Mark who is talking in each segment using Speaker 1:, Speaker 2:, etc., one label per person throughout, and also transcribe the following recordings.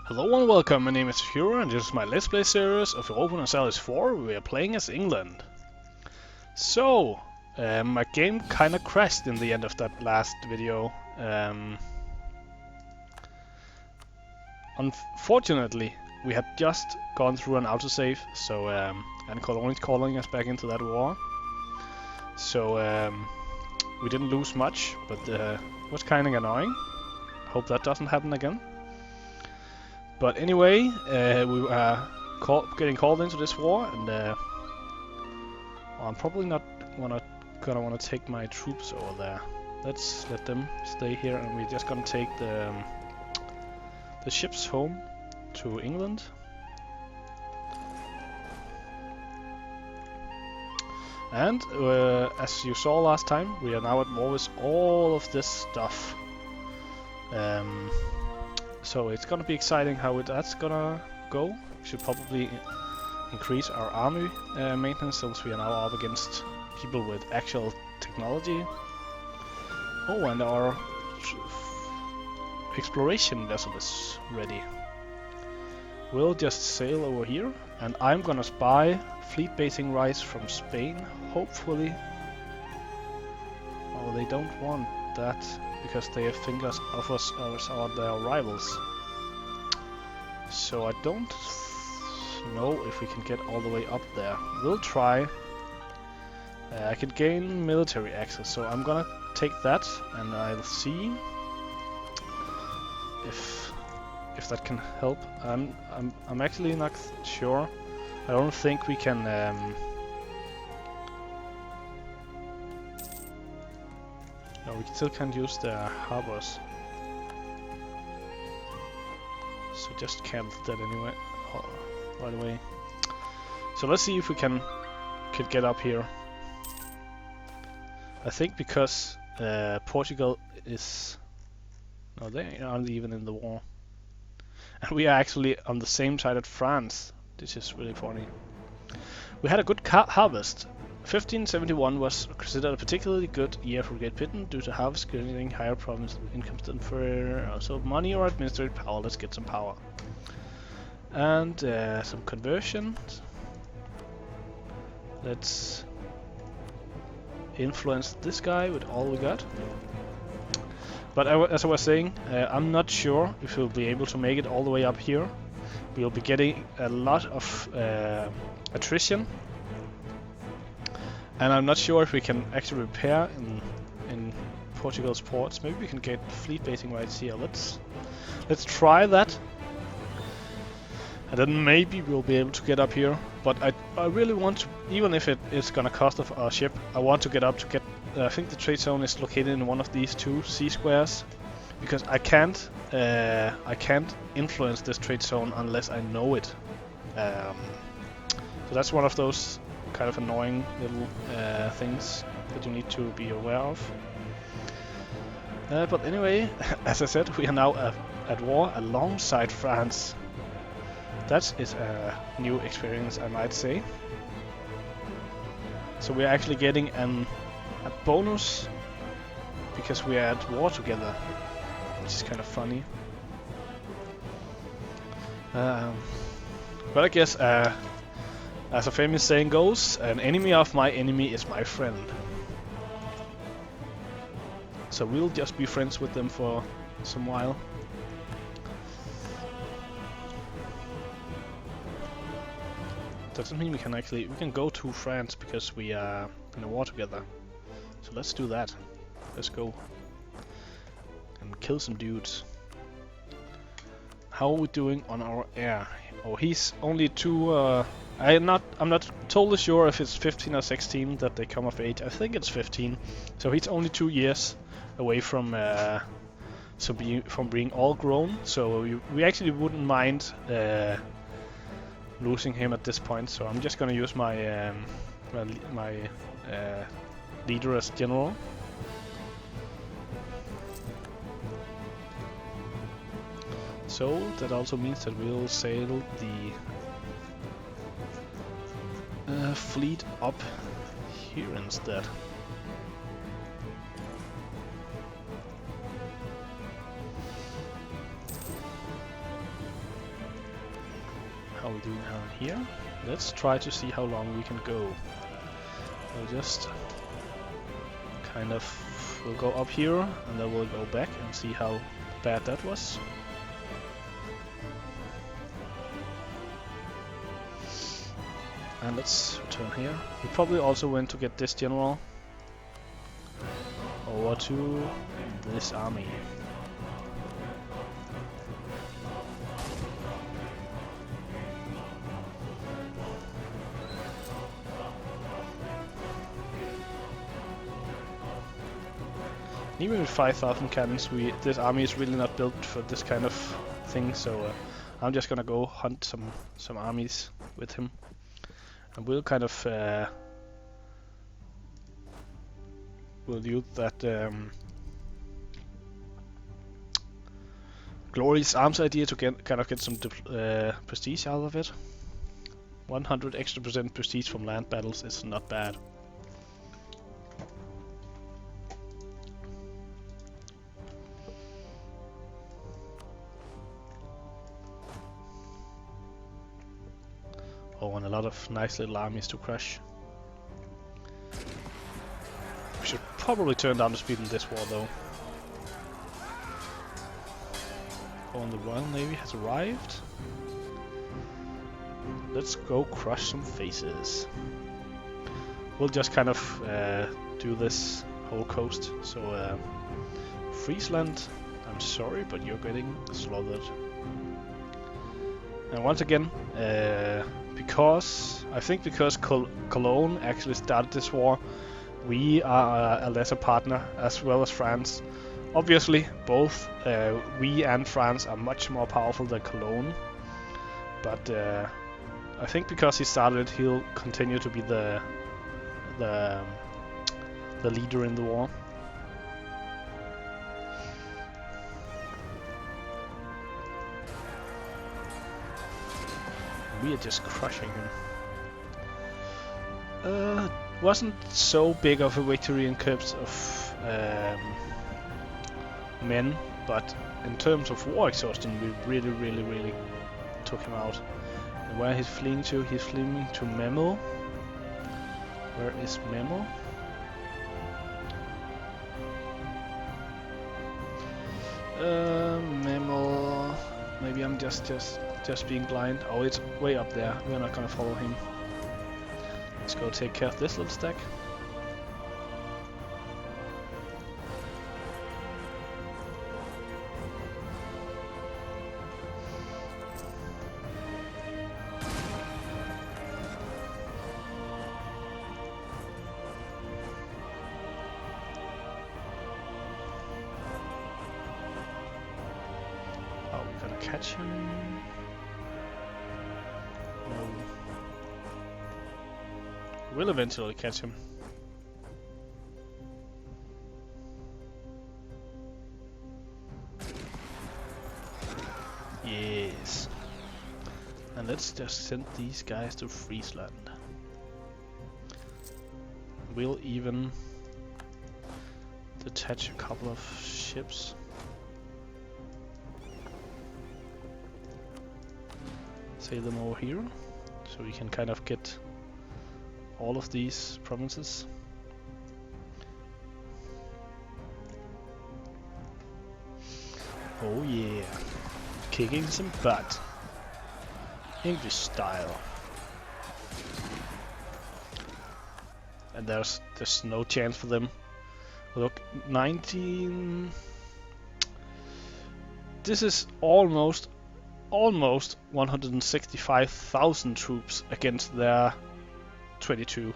Speaker 1: Hello and welcome, my name is Hero and this is my Let's Play series of Europa Universalis 4. We are playing as England. So, my game kinda crashed in the end of that last video. Unfortunately, we had just gone through an autosave, so and only calling us back into that war. So we didn't lose much, but it was kinda annoying. Hope that doesn't happen again. But anyway, we are getting called into this war, and I'm probably not gonna wanna take my troops over there. Let's let them stay here, and we're just gonna take the ships home to England. And as you saw last time, we are now at war with all of this stuff. So it's gonna be exciting how that's gonna go. We should probably increase our army maintenance since we are now up against people with actual technology. Oh, and our exploration vessel is ready. We'll just sail over here, and I'm gonna spy fleet basing rights from Spain, hopefully. Oh, they don't want that, because they think of us are their rivals. So I don't know if we can get all the way up there. We'll try. I can gain military access, so I'm gonna take that, and I'll see if that can help. I'm actually not sure. I don't think we can. No, we still can't use the harbors. So just cancel that anyway. Right away. So let's see if we can get up here. I think because Portugal is... No, they aren't even in the war. And we are actually on the same side as France. This is really funny. We had a good harvest. 1571 was considered a particularly good year for Great Britain due to harvest getting higher province incomes than for also money or administrative power. Let's get some power. And some conversions. Let's influence this guy with all we got. But as I was saying, I'm not sure if we'll be able to make it all the way up here. We'll be getting a lot of attrition. And I'm not sure if we can actually repair in Portugal's ports. Maybe we can get fleet basing rights here. Let's try that. And then maybe we'll be able to get up here. But I really want to, even if it is gonna cost of our ship, I want to get up to get. I think the trade zone is located in one of these two sea squares, because I can't influence this trade zone unless I know it. So that's one of those kind of annoying little things that you need to be aware of. But anyway, as I said, we are now at war alongside France. That is a new experience, I might say. So we are actually getting a bonus because we are at war together, which is kind of funny. But I guess, as a famous saying goes, an enemy of my enemy is my friend. So we'll just be friends with them for some while. Doesn't mean we can go to France because we are in a war together. So let's do that. Let's go and kill some dudes. How are we doing on our air? Oh, he's only two. I'm not totally sure if it's 15 or 16 that they come of age. I think it's 15. So he's only 2 years away from being all grown. So we actually wouldn't mind losing him at this point. So I'm just gonna use my leader as general. So that also means that we'll sail the fleet up here instead. how we do down here. Let's try to see how long we can go. We'll just kind of, we'll go up here and then we'll go back and see how bad that was. And let's return here. We probably also went to get this general over to this army. Even with 5,000 cannons, this army is really not built for this kind of thing. So I'm just gonna go hunt some armies with him, and we'll kind of we'll use that glorious arms idea to get some prestige out of it. 100 extra % prestige from land battles is not bad. Oh, and a lot of nice little armies to crush. We should probably turn down the speed in this war though. Oh, and the Royal Navy has arrived. Let's go crush some faces. We'll just kind of do this whole coast. So Friesland, I'm sorry, but you're getting slaughtered. And once again, because Cologne actually started this war, we are a lesser partner as well as France. Obviously, both we and France are much more powerful than Cologne, but I think because he started, he'll continue to be the leader in the war. We are just crushing him. Wasn't so big of a victory in terms of men, but in terms of war exhaustion, we really took him out. And where he's fleeing to? He's fleeing to Memel. Where is Memel? Memel. Maybe I'm just being blind. Oh, it's way up there. We're not gonna follow him. Let's go take care of this little stack. Oh, we're gonna catch him. We'll eventually catch him. Yes. And let's just send these guys to Friesland. We'll even detach a couple of ships. Sail them over here, so we can kind of get all of these provinces. Oh yeah, kicking some butt. English style. And there's no chance for them. Look, 19. This is almost 165,000 troops against their 22.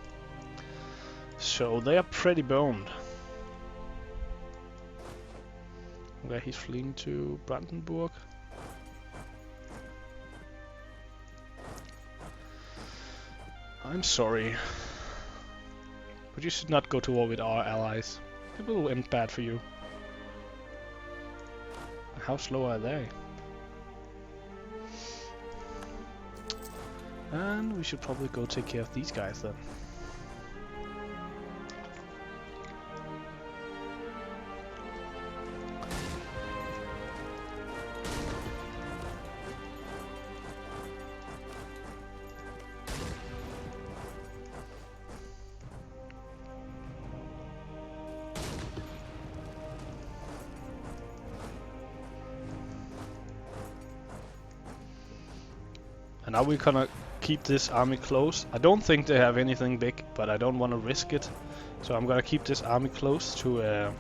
Speaker 1: So they are pretty boned. Where he's fleeing to Brandenburg. I'm sorry, but you should not go to war with our allies. It will end bad for you. How slow are they? And we should probably go take care of these guys then. And now we're gonna keep this army close. I don't think they have anything big, but I don't want to risk it. So I'm gonna keep this army close to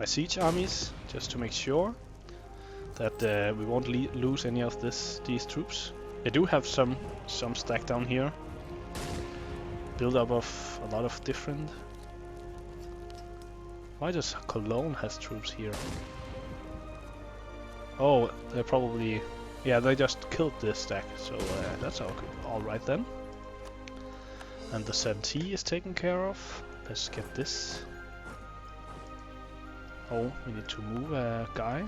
Speaker 1: my siege armies, just to make sure that we won't lose any of these troops. I do have some stack down here. Build up of a lot of different... Why does Cologne has troops here? Oh, they're probably... Yeah, they just killed this stack, so that's all right then. And the Santee is taken care of. Let's get this. Oh, we need to move a guy.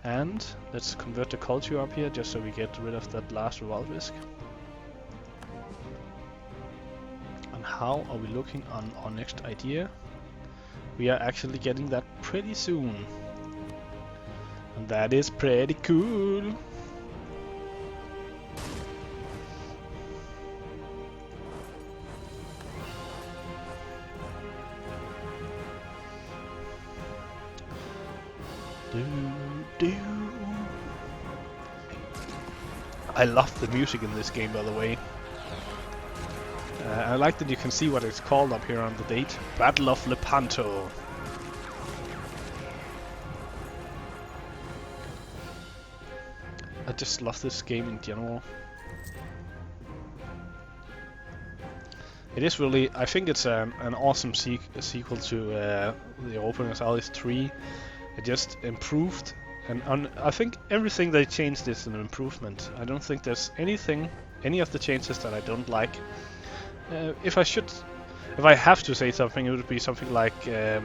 Speaker 1: And let's convert the culture up here, just so we get rid of that last revolt risk. And how are we looking on our next idea? We are actually getting that pretty soon. And that is pretty cool. I love the music in this game, by the way. I like that you can see what it's called up here on the date. Battle of Lepanto. I just love this game in general. It is really, I think it's an awesome sequel to the Europa Universalis 3. It just improved, and I think everything they changed is an improvement. I don't think there's any of the changes that I don't like. If I have to say something, it would be something like the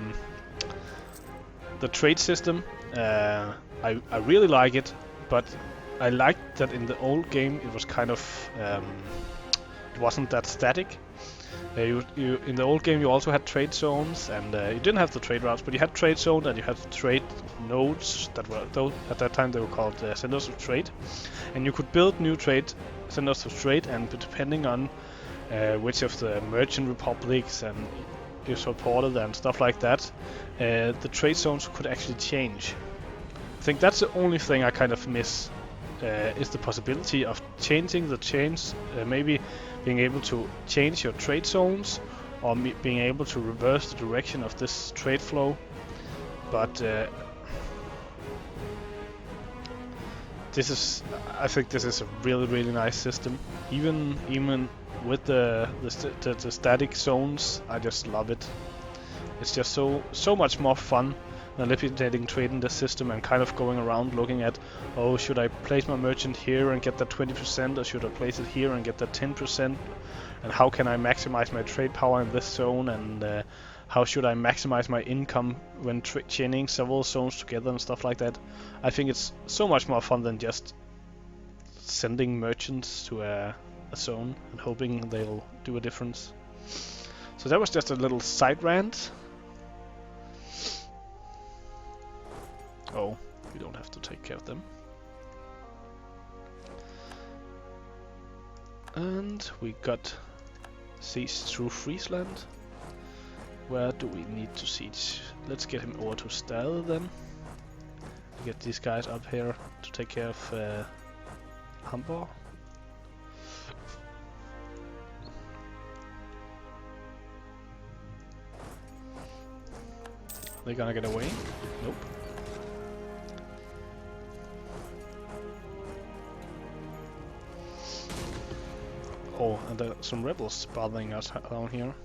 Speaker 1: trade system. I really like it, but I liked that in the old game it was kind of it wasn't that static. In the old game you also had trade zones, and you didn't have the trade routes, but you had trade zones and you had trade nodes that were, though at that time they were called centers of trade, and you could build new trade centers of trade, and depending on which of the merchant republics and you supported and stuff like that, the trade zones could actually change. I think that's the only thing I kind of miss, is the possibility of changing the chains, maybe being able to change your trade zones, or being able to reverse the direction of this trade flow. But I think this is a really nice system. Even with the static zones, I just love it. It's just so much more fun manipulating trade in this system and kind of going around looking at, oh, should I place my merchant here and get that 20%, or should I place it here and get that 10%, and how can I maximize my trade power in this zone, and how should I maximize my income when chaining several zones together and stuff like that. I think it's so much more fun than just sending merchants to a zone and hoping they'll do a difference. So that was just a little side rant. Oh, we don't have to take care of them. And we got siege through Friesland. Where do we need to siege? Let's get him over to Stade then. Get these guys up here to take care of Hamburg. They're gonna get away? Nope. Oh, and there are some rebels bothering us down here.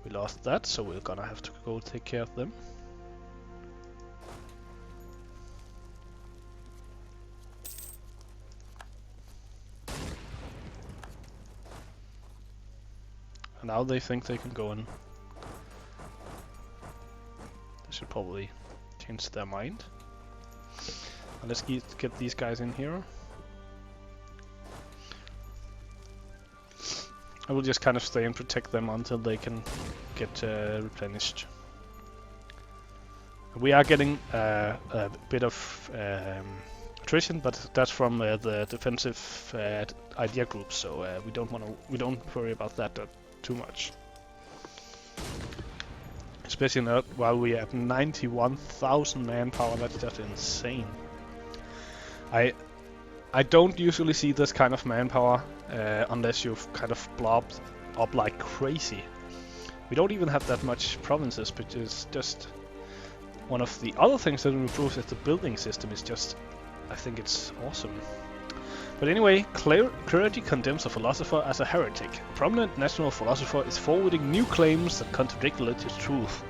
Speaker 1: We lost that, so we're gonna have to go take care of them. And now they think they can go in. They should probably change their mind. And let's get these guys in here. I will just kind of stay and protect them until they can get replenished. We are getting a bit of attrition, but that's from the defensive idea group, so we don't worry about that too much. especially not while we're at 91,000 manpower. That's just insane. I don't usually see this kind of manpower unless you've kind of blobbed up like crazy. We don't even have that much provinces, which is just one of the other things that improves is the building system is just, I think it's awesome. But anyway, clergy condemns a philosopher as a heretic. A prominent national philosopher is forwarding new claims that contradict religious truth.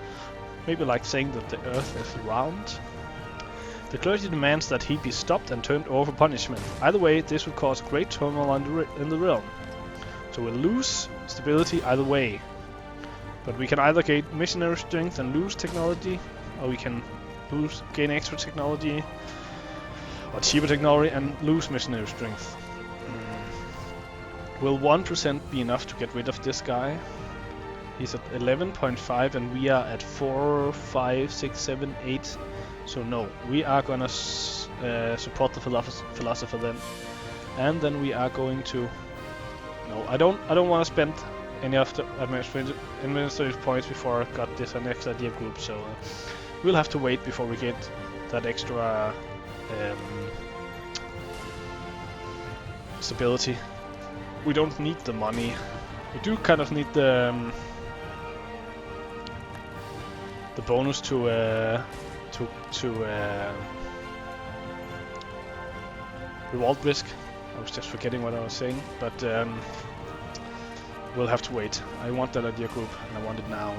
Speaker 1: Maybe like saying that the earth is round. The clergy demands that he be stopped and turned over for punishment. Either way, this would cause great turmoil in the realm. So we'll lose stability either way. But we can either gain missionary strength and lose technology, or we can gain extra technology, or cheaper technology and lose missionary strength. Will 1% be enough to get rid of this guy? He's at 11.5 and we are at 4, 5, 6, 7, 8. So no, we are gonna support the philosopher then, and then we are going to. No, I don't want to spend any of the administrative points before I got this next idea group. So we'll have to wait before we get that extra stability. We don't need the money. We do kind of need the bonus to reward risk. I was just forgetting what I was saying, but we'll have to wait. I want that idea group, and I want it now.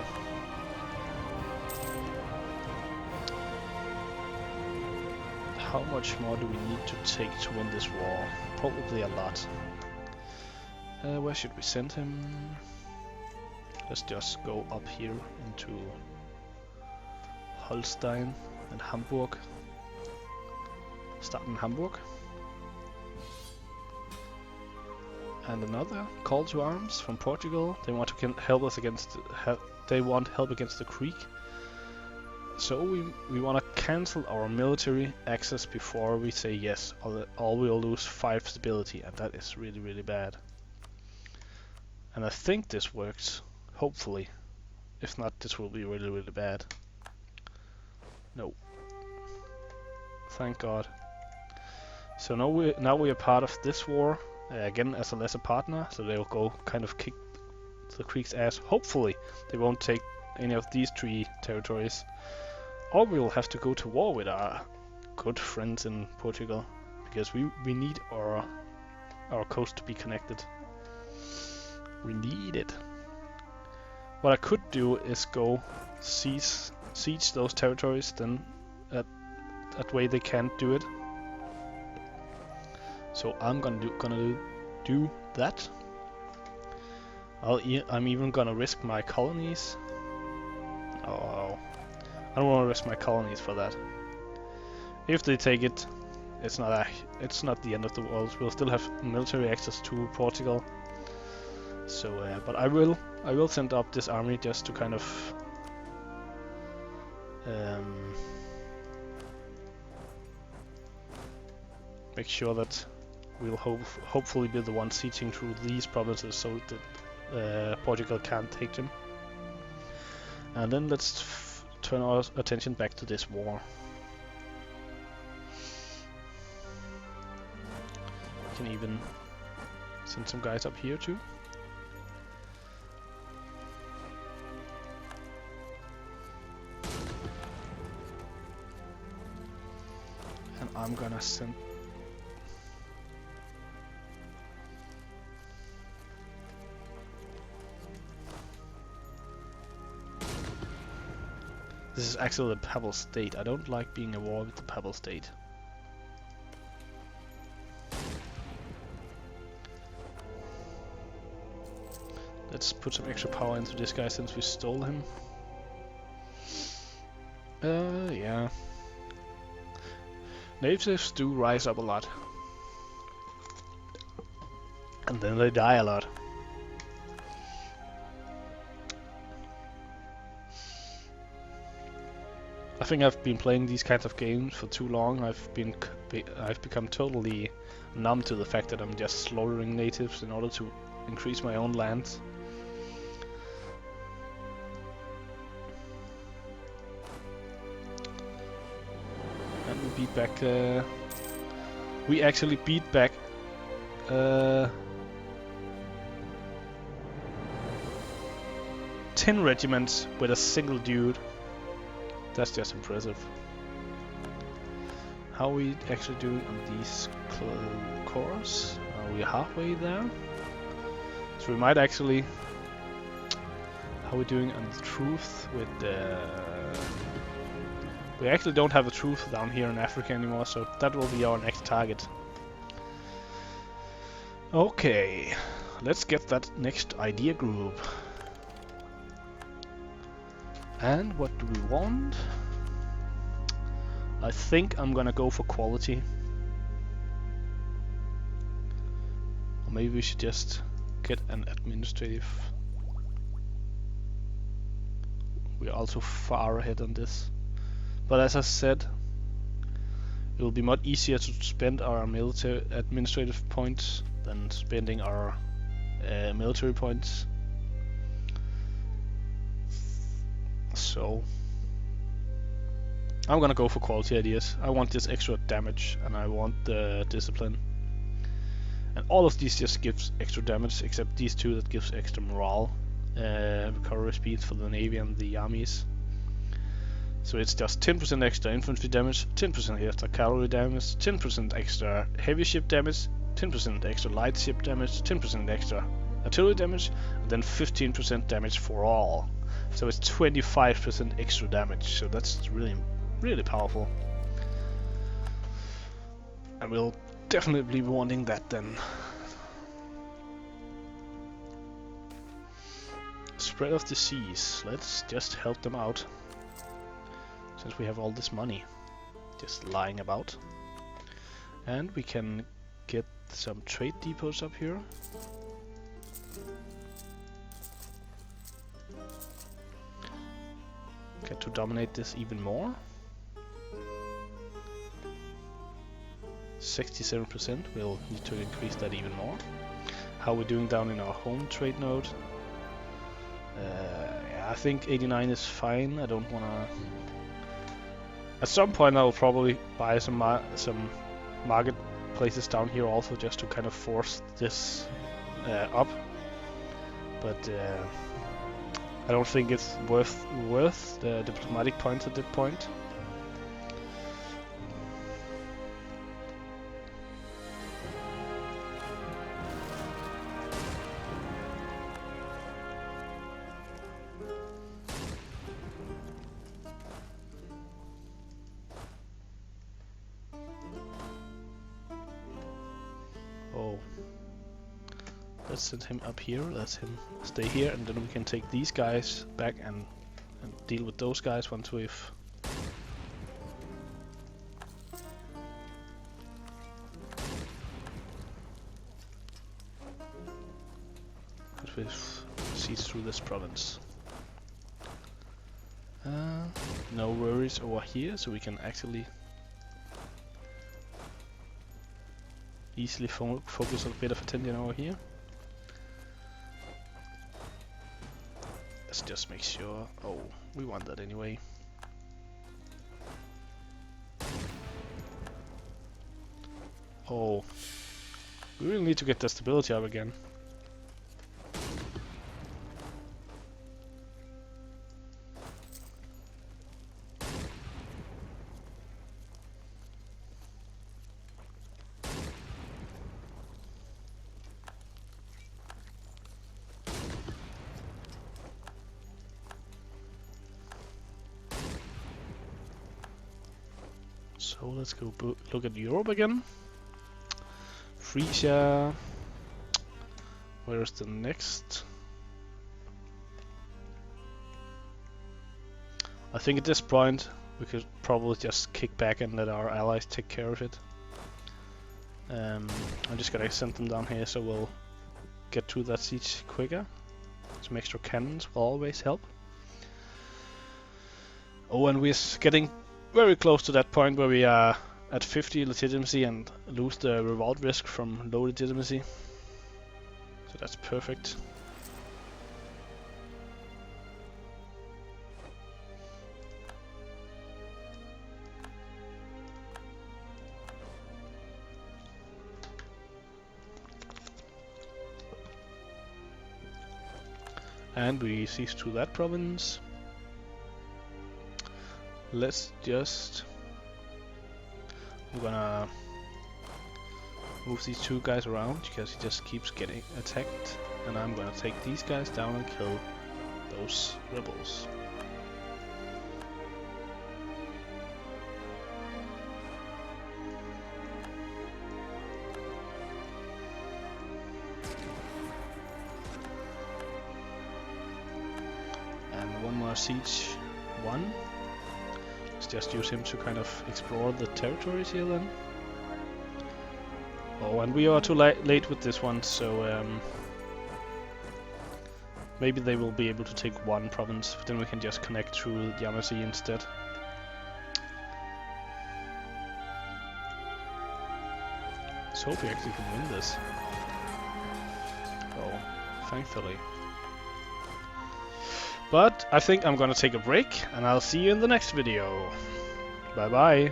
Speaker 1: How much more do we need to take to win this war? Probably a lot. Where should we send him? Let's just go up here into Holstein and Hamburg. Start in Hamburg. And another call to arms from Portugal. They want to help us against. They want help against the Creek. So we want to cancel our military access before we say yes, or we'll lose 5 stability, and that is really, really bad. And I think this works, hopefully. If not, this will be really, really bad. No. Thank God. So now we are part of this war, again as a lesser partner, so they'll go kind of kick the Creek's ass. Hopefully they won't take any of these 3 territories. Or we'll have to go to war with our good friends in Portugal, because we need our coast to be connected. We need it. What I could do is go siege those territories, then that way they can't do it. So I'm gonna do that. I'm even gonna risk my colonies. Oh, I don't want to risk my colonies for that. If they take it, it's not the end of the world. We'll still have military access to Portugal. So, but I will send up this army just to kind of make sure that we'll hopefully be the one sieging through these provinces, so that Portugal can't take them. And then let's turn our attention back to this war. We can even send some guys up here too. And I'm gonna send... This is actually the Papal State. I don't like being at war with the Papal State. Let's put some extra power into this guy since we stole him. Yeah. Natives do rise up a lot. And then they die a lot. I think I've been playing these kinds of games for too long. I've become totally numb to the fact that I'm just slaughtering natives in order to increase my own lands. beat back. We actually beat back 10 regiments with a single dude. That's just impressive. How are we actually doing on these cores? Are we halfway there? So we might actually... How are we doing on the truth with the... We actually don't have a truth down here in Africa anymore, so that will be our next target. Okay, let's get that next idea group. And what do we want? I think I'm gonna go for quality. Or maybe we should just get an administrative. We're also far ahead on this. But as I said, it will be much easier to spend our military administrative points than spending our military points. So I'm gonna go for quality ideas. I want this extra damage and I want the discipline. And all of these just gives extra damage except these two that gives extra morale. Recovery speed for the navy and the armies. So it's just 10% extra infantry damage, 10% extra cavalry damage, 10% extra heavy ship damage, 10% extra light ship damage, 10% extra artillery damage, and then 15% damage for all. So it's 25% extra damage, so that's really, really powerful. And we'll definitely be wanting that then. Spread of disease, let's just help them out. Since we have all this money just lying about. And we can get some trade depots up here. Get to dominate this even more. 67%, we'll need to increase that even more. How we're doing down in our home trade node. Yeah, I think 89 is fine. I don't wanna... At some point I will probably buy some marketplaces down here also just to kind of force this up. But I don't think it's worth the diplomatic points at that point. Oh, let's send him up here, let him stay here, and then we can take these guys back and deal with those guys once we've... siege through this province. No worries over here, so we can actually easily focus a bit of attention over here. Let's just make sure... Oh, we want that anyway. Oh, we really need to get the stability up again. So let's go look at Europe again. Frisia. Where's the next? I think at this point we could probably just kick back and let our allies take care of it. I'm just gonna send them down here so we'll get through that siege quicker. Some extra cannons will always help. Oh, and we're getting very close to that point where we are at 50 legitimacy and lose the revolt risk from low legitimacy. So that's perfect. And we cease to that province. Let's just... I'm gonna move these two guys around because he just keeps getting attacked. And I'm gonna take these guys down and kill those rebels. And one more siege 1. Let's just use him to kind of explore the territories here then. Oh, and we are too late with this one, so maybe they will be able to take one province, but then we can just connect through the Yamasi instead. Let's hope we actually can win this. Oh, thankfully. But I think I'm gonna take a break, and I'll see you in the next video. Bye bye.